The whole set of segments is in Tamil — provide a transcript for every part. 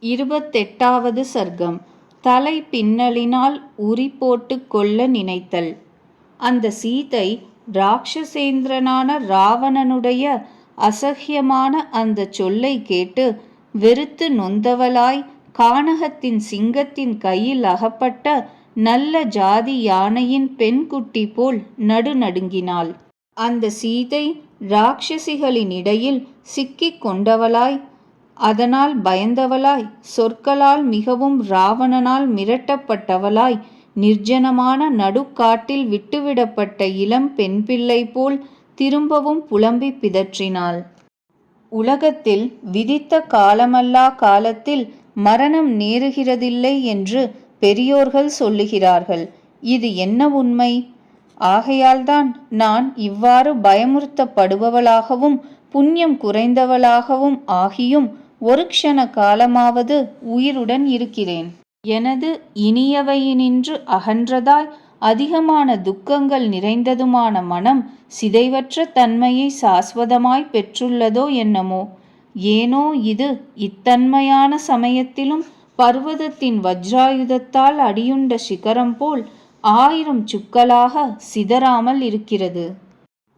28வது சர்க்கம். தலை பின்னலினால் உரி போட்டு கொள்ள நினைத்தல். அந்த சீதை ராட்சசேந்திரனான ராவணனுடைய அசஹ்யமான அந்த சொல்லை கேட்டு வெறுத்து நொந்தவளாய் கானகத்தின் சிங்கத்தின் கையில் அகப்பட்ட நல்ல ஜாதி யானையின் பெண்குட்டி போல் நடுநடுங்கினாள். அந்த சீதை ராட்சசிகளின் இடையில் சிக்கிக் கொண்டவளாய், அதனால் பயந்தவளாய், சொற்களால் மிகவும் ராவணனால் மிரட்டப்பட்டவளாய், நிர்ஜனமான நடுக்காட்டில் விட்டுவிடப்பட்ட இளம் பெண் பிள்ளை போல் திரும்பவும் புலம்பி பிதற்றினாள். உலகத்தில் விதித்த காலமல்லா காலத்தில் மரணம் நேருகிறதில்லை என்று பெரியோர்கள் சொல்லுகிறார்கள். இது என்ன உண்மை? ஆகையால்தான் நான் இவ்வாறு பயமுறுத்தப்படுபவளாகவும் புண்ணியம் குறைந்தவளாகவும் ஆகியும் ஒரு க்ஷண காலமாவது உயிருடன் இருக்கிறேன். எனது இனியவையினின்று அகன்றதாய் அதிகமான துக்கங்கள் நிறைந்ததுமான மனம் சிதைவற்ற தன்மையை சாஸ்வதமாய் பெற்றுள்ளதோ என்னமோ? ஏனோ இது இத்தன்மையான சமயத்திலும் பர்வதத்தின் வஜ்ராயுதத்தால் அடியுண்ட சிகரம் போல் 1000 சுக்களாக சிதறாமல் இருக்கிறது.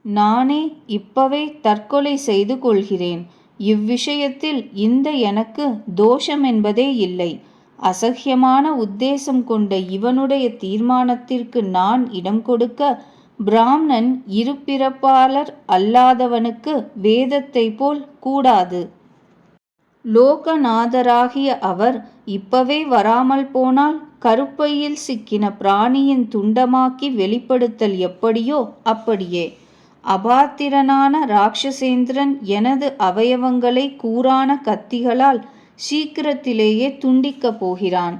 நானே இப்பவே தற்கொலை செய்து கொள்கிறேன். இவ்விஷயத்தில் இந்த எனக்கு தோஷம் என்பதே இல்லை. அசஹ்யமான உத்தேசம் கொண்ட இவனுடைய தீர்மானத்திற்கு நான் இடம் கொடுக்க பிராமணன் இருபிறப்பாளர் அல்லாதவனுக்கு வேதத்தை போல் கூடாது. லோகநாதராகிய அவர் இப்பவே வராமல் போனால் கருப்பையில் சிக்கின பிராணியின் துண்டமாக்கி வெளிப்படுத்தல் எப்படியோ அப்படியே. அபாத்திரனான ராட்சசேந்திரன் எனது அவயவங்களை கூரான கத்திகளால் சீக்கிரத்திலேயே துண்டிக்கப் போகிறான்.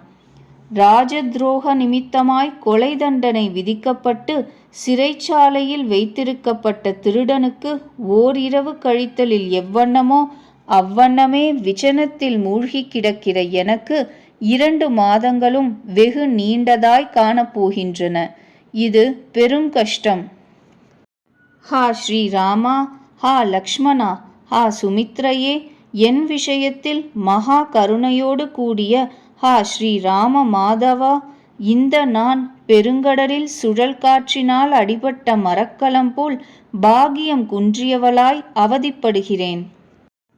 ராஜத்ரோக நிமித்தமாய் கொலை தண்டனை விதிக்கப்பட்டு சிறைச்சாலையில் வைத்திருக்கப்பட்ட திருடனுக்கு ஓரிரவு கழித்தலில் எவ்வண்ணமோ அவ்வண்ணமே விசனத்தில் மூழ்கி கிடக்கிற எனக்கு 2 மாதங்களும் வெகு நீண்டதாய் காணப்போகின்றன. இது பெரும் கஷ்டம். ஹா ஸ்ரீராமா, ஹா லக்ஷ்மணா, ஹா சுமித்ரையே, என் விஷயத்தில் மகா கருணையோடு கூடிய ஹா ஸ்ரீராம மாதவா, இந்த நான் பெருங்கடலில் சுழல் காற்றினால் அடிபட்ட மரக்கலம் போல் பாகியம் குன்றியவளாய் அவதிப்படுகிறேன்.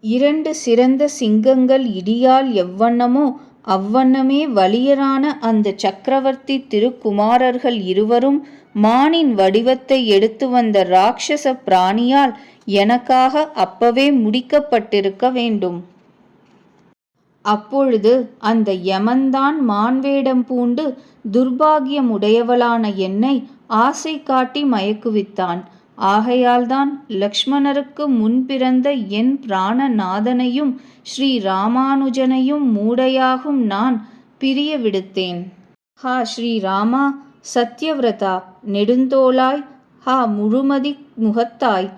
2 சிறந்த சிங்கங்கள் இடியால் எவ்வண்ணமோ அவ்வண்ணமே வலியரான அந்த சக்கரவர்த்தி திருக்குமாரர்கள் இருவரும் மானின் வடிவத்தை எடுத்து வந்த ராட்சச பிராணியால் எனக்காக அப்பவே முடிக்கப்பட்டிருக்க வேண்டும். அப்பொழுது அந்த யமன்தான் மான்வேடம் பூண்டு துர்பாகியமுடையவளான என்னை ஆசை காட்டி மயக்குவித்தான். ஆகையால்தான் லக்ஷ்மணருக்கு முன் பிறந்த என் பிராணநாதனையும் ஸ்ரீ ராமானுஜனையும் மூடையாகும் நான் பிரிய விடுத்தேன். ஹா ஸ்ரீராமா, சத்யவிரதா, நெடுந்தோளாய், ஹா முழுமதி முகத்தாய்,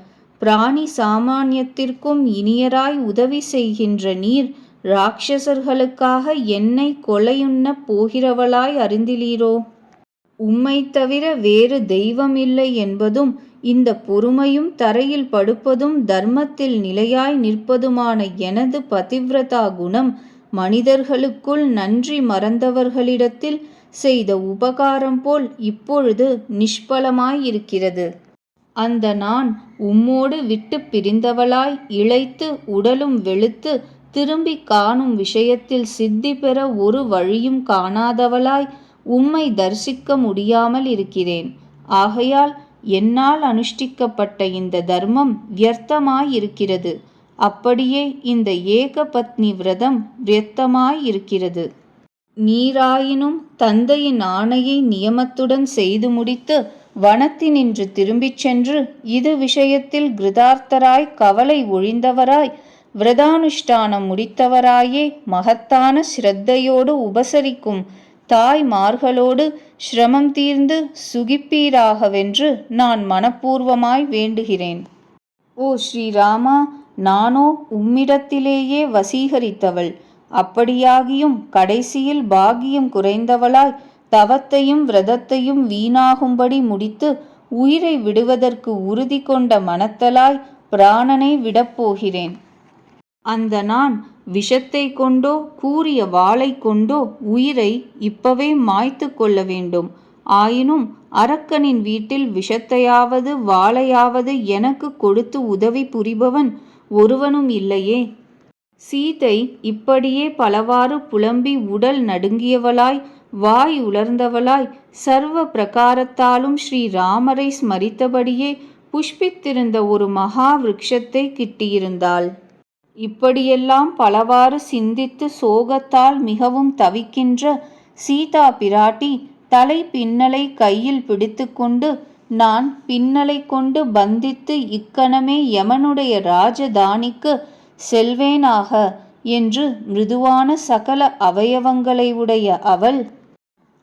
பிராணி சாமானியத்திற்கும் இனியராய் உதவி செய்கின்ற நீர் ராட்சசர்களுக்காக என்னை கொலையுண்ண போகிறவளாய் அறிந்திலீரோ? உம்மை தவிர வேறு தெய்வமில்லை என்பதும் இந்த பொறுமையும் தரையில் படுப்பதும் தர்மத்தில் நிலையாய் நிற்பதுமான எனது பதிவிரதா குணம் மனிதர்களுக்குள் நன்றி மறந்தவர்களிடத்தில் செய்த உபகாரம் போல் இப்பொழுது நிஷ்பலமாயிருக்கிறது. அந்த நான் உம்மோடு விட்டு பிரிந்தவளாய் இளைத்து உடலும் வெளுத்து திரும்பி காணும் விஷயத்தில் சித்தி பெற ஒரு வழியும் காணாதவளாய் உம்மை தரிசிக்க முடியாமல் இருக்கிறேன். ஆகையால் என்னால் அனுஷ்டிக்கப்பட்ட இந்த தர்மம் வியர்த்தமாயிருக்கிறது. அப்படியே இந்த ஏகபத்னி விரதம் வியர்த்தமாயிருக்கிறது. நீராயினும் தந்தையின் ஆணையை நியமத்துடன் செய்து முடித்து வனத்தினின்று திரும்பிச் சென்று இது விஷயத்தில் கிருதார்த்தராய் கவலை ஒழிந்தவராய் விரதானுஷ்டானம் முடித்தவராயே மகத்தான ஸ்ரத்தையோடு உபசரிக்கும் தாய்மார்களோடு சிரமம் தீர்ந்து சுகிப்பீராகவென்று நான் மனப்பூர்வமாய் வேண்டுகிறேன். ஓ ஸ்ரீராமா, நானோ உம்மிடத்திலேயே வசீகரித்தவள். அப்படியாகியும் கடைசியில் பாகியம் குறைந்தவளாய் தவத்தையும் விரதத்தையும் வீணாகும்படி முடித்து உயிரை விடுவதற்கு உறுதி கொண்ட மனத்தலாய் பிராணனை விடப்போகிறேன். அந்த நான் விஷத்தை கொண்டோ கூரிய வாளை கொண்டோ உயிரை இப்பவே மாய்த்து கொள்ள வேண்டும். ஆயினும் அரக்கனின் வீட்டில் விஷத்தையாவது வாளையாவது எனக்கு கொடுத்து உதவி புரிபவன் ஒருவனும் இல்லையே. சீதை இப்படியே பலவாறு புலம்பி உடல் நடுங்கியவளாய் வாய் உலர்ந்தவளாய் சர்வ பிரகாரத்தாலும் ஸ்ரீராமரை ஸ்மரித்தபடியே புஷ்பித்திருந்த ஒரு மகா விருட்சத்தை கிட்டியிருந்தாள். இப்படியெல்லாம் பலவாறு சிந்தித்து சோகத்தால் மிகவும் தவிக்கின்ற சீதா பிராட்டி தலை பின்னலை கையில் பிடித்துக்கொண்டு, நான் பின்னலை கொண்டு பந்தித்து இக்கணமே யமனுடைய ராஜதானிக்கு செல்வேனாக என்று மிருதுவான சகல அவயவங்களை உடைய அவள்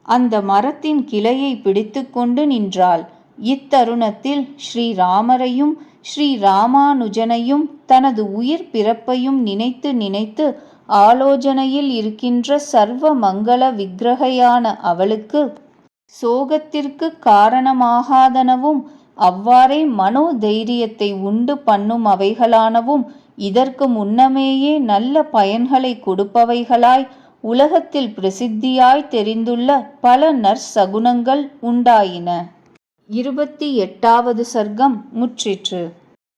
அந்த மரத்தின் கிளையை பிடித்துக்கொண்டு நின்றாள். இத்தருணத்தில் ஸ்ரீராமரையும் ஸ்ரீராமானுஜனையும் தனது உயிர் பிறப்பையும் நினைத்து நினைத்து ஆலோசனையில் இருக்கின்ற சர்வ மங்கள விக்கிரகையான அவளுக்கு சோகத்திற்கு காரணமாகாதனவும் அவ்வாறே மனோதைரியத்தை உண்டு பண்ணும் அவைகளானவும் இதற்கு முன்னமேயே நல்ல பயன்களை கொடுப்பவைகளாய் உலகத்தில் பிரசித்தியாய் தெரிந்துள்ள பல நற்சகுனங்கள் உண்டாயின. 28வது சர்க்கம் முற்றிற்று.